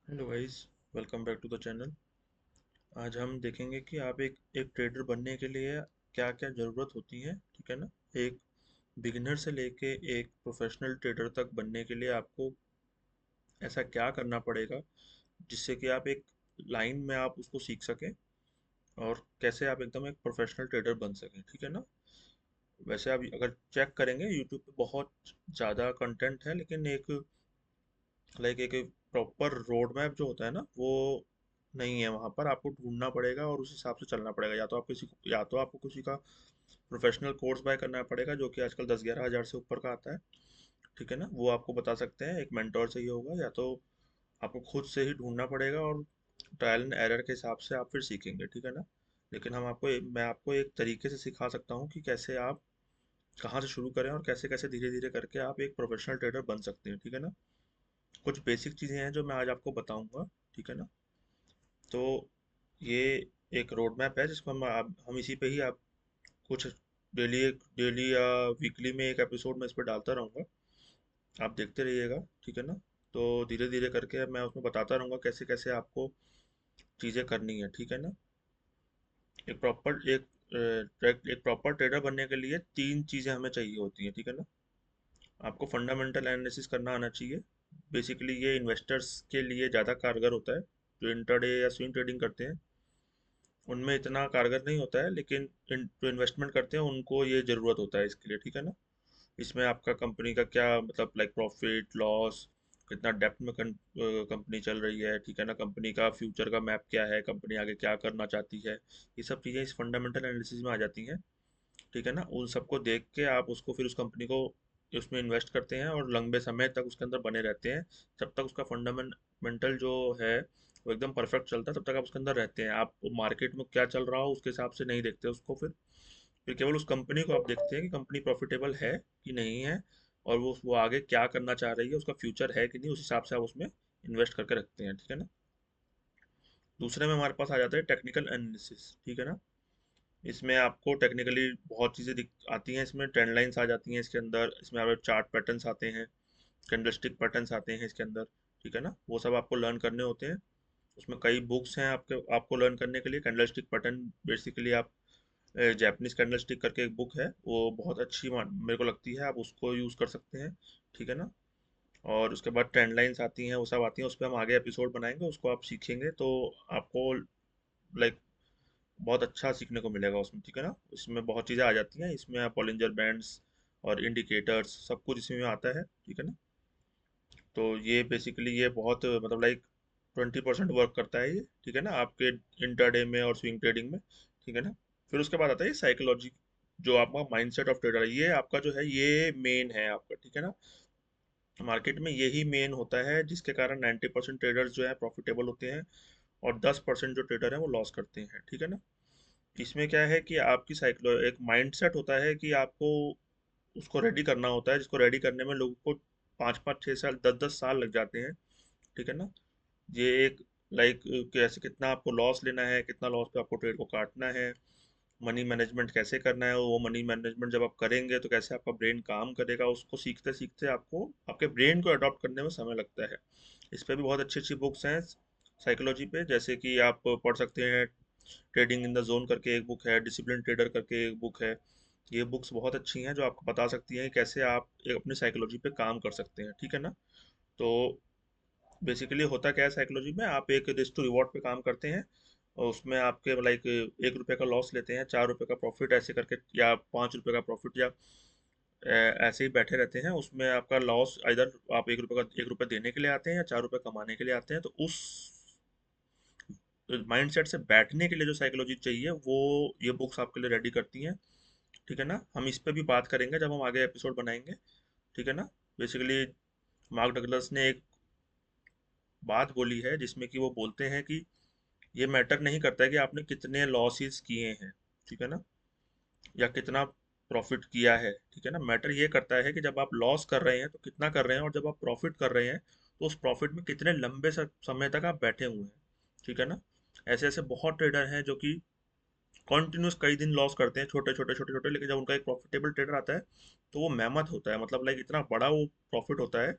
Hello guys, welcome back to the channel. आज हम देखेंगे कि आप एक ट्रेडर बनने के लिए क्या क्या ज़रूरत होती है। ठीक है ना। एक बिगिनर से लेके एक प्रोफेशनल ट्रेडर तक बनने के लिए आपको ऐसा क्या करना पड़ेगा जिससे कि आप एक लाइन में आप उसको सीख सकें और कैसे आप एकदम एक प्रोफेशनल ट्रेडर बन सकें। ठीक है ना। वैसे आप अगर चेक करेंगे यूट्यूब पे बहुत ज़्यादा कंटेंट है, लेकिन एक एक प्रॉपर रोड मैप जो होता है ना, वो नहीं है वहाँ पर। आपको ढूंढना पड़ेगा और उस हिसाब से चलना पड़ेगा। या तो आपको किसी का प्रोफेशनल कोर्स बाय करना पड़ेगा जो कि आजकल 10-11 हज़ार से ऊपर का आता है। ठीक है ना, वो आपको बता सकते हैं, एक मेंटोर से ही होगा। या तो आपको खुद से ही ढूंढना पड़ेगा और ट्रायल एंड एरर के हिसाब से आप फिर सीखेंगे। ठीक है ना। लेकिन मैं आपको एक तरीके से सिखा सकता हूँ कि कैसे आप कहाँ से शुरू करें और कैसे कैसे धीरे धीरे करके आप एक प्रोफेशनल ट्रेडर बन सकते हैं। ठीक है ना। कुछ बेसिक चीज़ें हैं जो मैं आज आपको बताऊंगा। ठीक है ना। तो ये एक रोड मैप है जिसको हम इसी पे ही आप कुछ डेली या वीकली में एक एपिसोड में इस पर डालता रहूँगा। आप देखते रहिएगा। ठीक है ना। तो धीरे धीरे करके मैं उसमें बताता रहूँगा कैसे कैसे आपको चीज़ें करनी है। ठीक है ना। एक प्रॉपर एक प्रॉपर ट्रेडर बनने के लिए तीन चीज़ें हमें चाहिए होती हैं। ठीक है ना। आपको फंडामेंटल एनालिसिस करना आना चाहिए। बेसिकली ये इन्वेस्टर्स के लिए ज़्यादा कारगर होता है। जो इंट्राडे या स्विंग ट्रेडिंग करते हैं उनमें इतना कारगर नहीं होता है, लेकिन जो इन्वेस्टमेंट करते हैं उनको ये ज़रूरत होता है इसके लिए। ठीक है ना। इसमें आपका कंपनी का क्या मतलब प्रॉफिट लॉस, कितना डेप्थ में कंपनी चल रही है। ठीक है ना। कंपनी का फ्यूचर का मैप क्या है, कंपनी आगे क्या करना चाहती है, ये सब चीज़ें इस फंडामेंटल एनालिसिस में आ जाती हैं। ठीक है ना। उन सबको देख के आप उसको फिर उस कंपनी को उसमें इन्वेस्ट करते हैं और लंबे समय तक उसके अंदर बने रहते हैं। जब तक उसका फंडामेंटल जो है वो एकदम परफेक्ट चलता है तब तक आप उसके अंदर रहते हैं। आप मार्केट में क्या चल रहा हो उसके हिसाब से नहीं देखते उसको। फिर केवल उस कंपनी को आप देखते हैं कि कंपनी प्रॉफिटेबल है कि नहीं है, और वो आगे क्या करना चाह रही है, उसका फ्यूचर है कि नहीं, उस हिसाब से आप उसमें इन्वेस्ट करके रखते हैं। ठीक है ना। दूसरे में हमारे पास आ जाता है टेक्निकल एनालिसिस। ठीक है ना। इसमें आपको टेक्निकली बहुत चीज़ें दिख आती हैं। इसमें ट्रेंड लाइंस आ जाती हैं इसके अंदर। इसमें आपके चार्ट पैटर्न्स आते हैं, कैंडलस्टिक पैटर्न्स आते हैं इसके अंदर। ठीक है ना। वो सब आपको लर्न करने होते हैं। उसमें कई बुक्स हैं आपको लर्न करने के लिए। कैंडलस्टिक पैटर्न बेसिकली आप जैपनीज कैंडलस्टिक करके एक बुक है, वो बहुत अच्छी मेरे को लगती है, आप उसको यूज़ कर सकते हैं। ठीक है ना। और उसके बाद ट्रेंड लाइंस आती हैं, वो सब आती हैं, उस पर हम आगे एपिसोड बनाएंगे, उसको आप सीखेंगे तो आपको लाइक बहुत अच्छा सीखने को मिलेगा उसमें। ठीक है ना। इसमें बहुत चीज़ें आ जाती हैं। इसमें आप बॉलिंजर बैंड्स और इंडिकेटर्स सब कुछ इसमें आता है। ठीक है ना। तो ये बेसिकली ये बहुत मतलब 20% वर्क करता है ये। ठीक है ना, आपके इंटरडे में और स्विंग ट्रेडिंग में। ठीक है ना। फिर उसके बाद आता है साइकोलॉजी, जो आपका माइंडसेट ऑफ ट्रेडर है। ये आपका जो है ये मेन है आपका। ठीक है ना। मार्केट में यही मेन होता है जिसके कारण 90% ट्रेडर्स जो है प्रॉफिटेबल होते हैं और 10% जो ट्रेडर है वो लॉस करते हैं। ठीक है ना। इसमें क्या है कि आपकी साइकोलॉजी एक माइंडसेट होता है कि आपको उसको रेडी करना होता है, जिसको रेडी करने में लोगों को 5-5 6 साल 10-10 साल लग जाते हैं। ठीक है ना। ये एक कैसे कितना आपको लॉस लेना है, कितना लॉस पे आपको ट्रेड को काटना है, मनी मैनेजमेंट कैसे करना है, वो मनी मैनेजमेंट जब आप करेंगे तो कैसे आपका ब्रेन काम करेगा, उसको सीखते सीखते आपको आपके ब्रेन को अडॉप्ट करने में समय लगता है। इस पे भी बहुत अच्छी अच्छी बुक्स हैं साइकोलॉजी पे, जैसे कि आप पढ़ सकते हैं। ट्रेडिंग इन द जोन करके एक बुक है, डिसिप्लिन ट्रेडर करके एक बुक है। ये बुक्स बहुत अच्छी हैं जो आपको बता सकती हैं कैसे आप एक अपनी साइकोलॉजी पे काम कर सकते हैं। ठीक है ना। तो बेसिकली होता क्या है साइकोलॉजी में, आप एक रिस्क टू रिवॉर्ड पे काम करते हैं और उसमें आपके 1 रुपये का लॉस लेते हैं, 4 रुपये का प्रॉफिट ऐसे करके, या 5 रुपये का प्रॉफिट, या ऐसे ही बैठे रहते हैं। उसमें आपका लॉस इधर आप 1 रुपये देने के लिए आते हैं या 4 रुपये कमाने के लिए आते हैं। तो उस माइंडसेट से बैठने के लिए जो साइकोलॉजी चाहिए वो ये बुक्स आपके लिए रेडी करती हैं। ठीक है ना। हम इस पे भी बात करेंगे जब हम आगे एपिसोड बनाएंगे। ठीक है ना। बेसिकली मार्क डगलस ने एक बात बोली है जिसमें कि वो बोलते हैं कि ये मैटर नहीं करता है कि आपने कितने लॉसेस किए हैं। ठीक है ना। या कितना प्रॉफिट किया है। ठीक है ना। मैटर ये करता है कि जब आप लॉस कर रहे हैं तो कितना कर रहे हैं, और जब आप प्रॉफिट कर रहे हैं तो उस प्रॉफिट में कितने लंबे समय तक आप बैठे हुए हैं। ठीक है ना। ऐसे ऐसे बहुत ट्रेडर हैं जो कि कॉन्टिन्यूस कई दिन लॉस करते हैं, छोटे छोटे छोटे छोटे, लेकिन जब उनका एक प्रॉफिटेबल ट्रेडर आता है तो वो मेहमत होता है, इतना बड़ा वो प्रॉफिट होता है,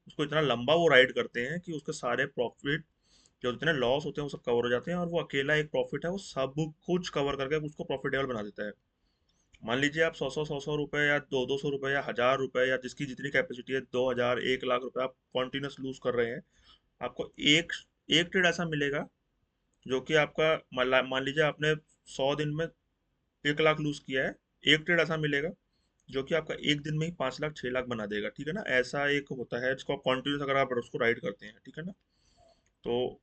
उसको इतना लंबा वो राइड करते हैं कि उसके सारे प्रॉफिट जो जितने लॉस होते हैं वो सब कवर हो जाते हैं, और वो अकेला एक प्रॉफिट है, वो सब कुछ कवर करके उसको प्रॉफिटेबल बना देता है। मान लीजिए आप सौ सौ रुपए या दो सौ रुपए या 1,000 रुपए, या जिसकी जितनी कैपेसिटी है, 2,000 1 लाख रुपए आप कॉन्टिन्यूस लूज कर रहे हैं। आपको एक एक ट्रेड ऐसा मिलेगा जो कि आपका, मान लीजिए आपने 100 दिन में 1 लाख लूज किया है, एक ट्रेड ऐसा मिलेगा जो कि आपका एक दिन में ही 5 लाख 6 लाख बना देगा, ठीक है ना। ऐसा एक होता है जिसको आप कॉन्टिन्यूस, अगर आप उसको राइड करते हैं, ठीक है ना। तो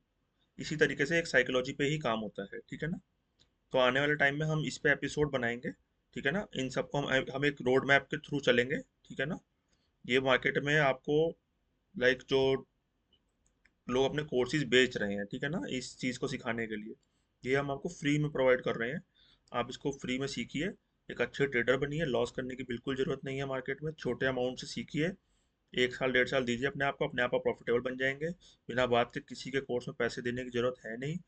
इसी तरीके से एक साइकोलॉजी पे ही काम होता है, ठीक है ना। तो आने वाले टाइम में हम इस पे एपिसोड बनाएंगे, ठीक है ना। इन सबको हम एक रोड मैप के थ्रू चलेंगे, ठीक है ना। ये मार्केट में आपको, लाइक जो लोग अपने कोर्सेज बेच रहे हैं, ठीक है ना, इस चीज़ को सिखाने के लिए, ये हम आपको फ्री में प्रोवाइड कर रहे हैं। आप इसको फ्री में सीखिए, एक अच्छे ट्रेडर बनिए, लॉस करने की बिल्कुल ज़रूरत नहीं है मार्केट में, छोटे अमाउंट से सीखिए। 1 साल 1.5 साल दीजिए अपने आप को, अपने आप आप प्रॉफिटेबल बन जाएंगे। बिना बात के किसी के कोर्स में पैसे देने की ज़रूरत है नहीं।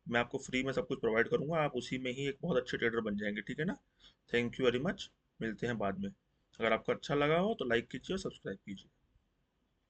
मैं आपको फ्री में सब कुछ प्रोवाइड करूंगा, आप उसी में ही एक बहुत अच्छे ट्रेडर बन जाएंगे, ठीक है ना। थैंक यू वेरी मच, मिलते हैं बाद में। अगर आपको अच्छा लगा हो तो लाइक कीजिए और सब्सक्राइब कीजिए।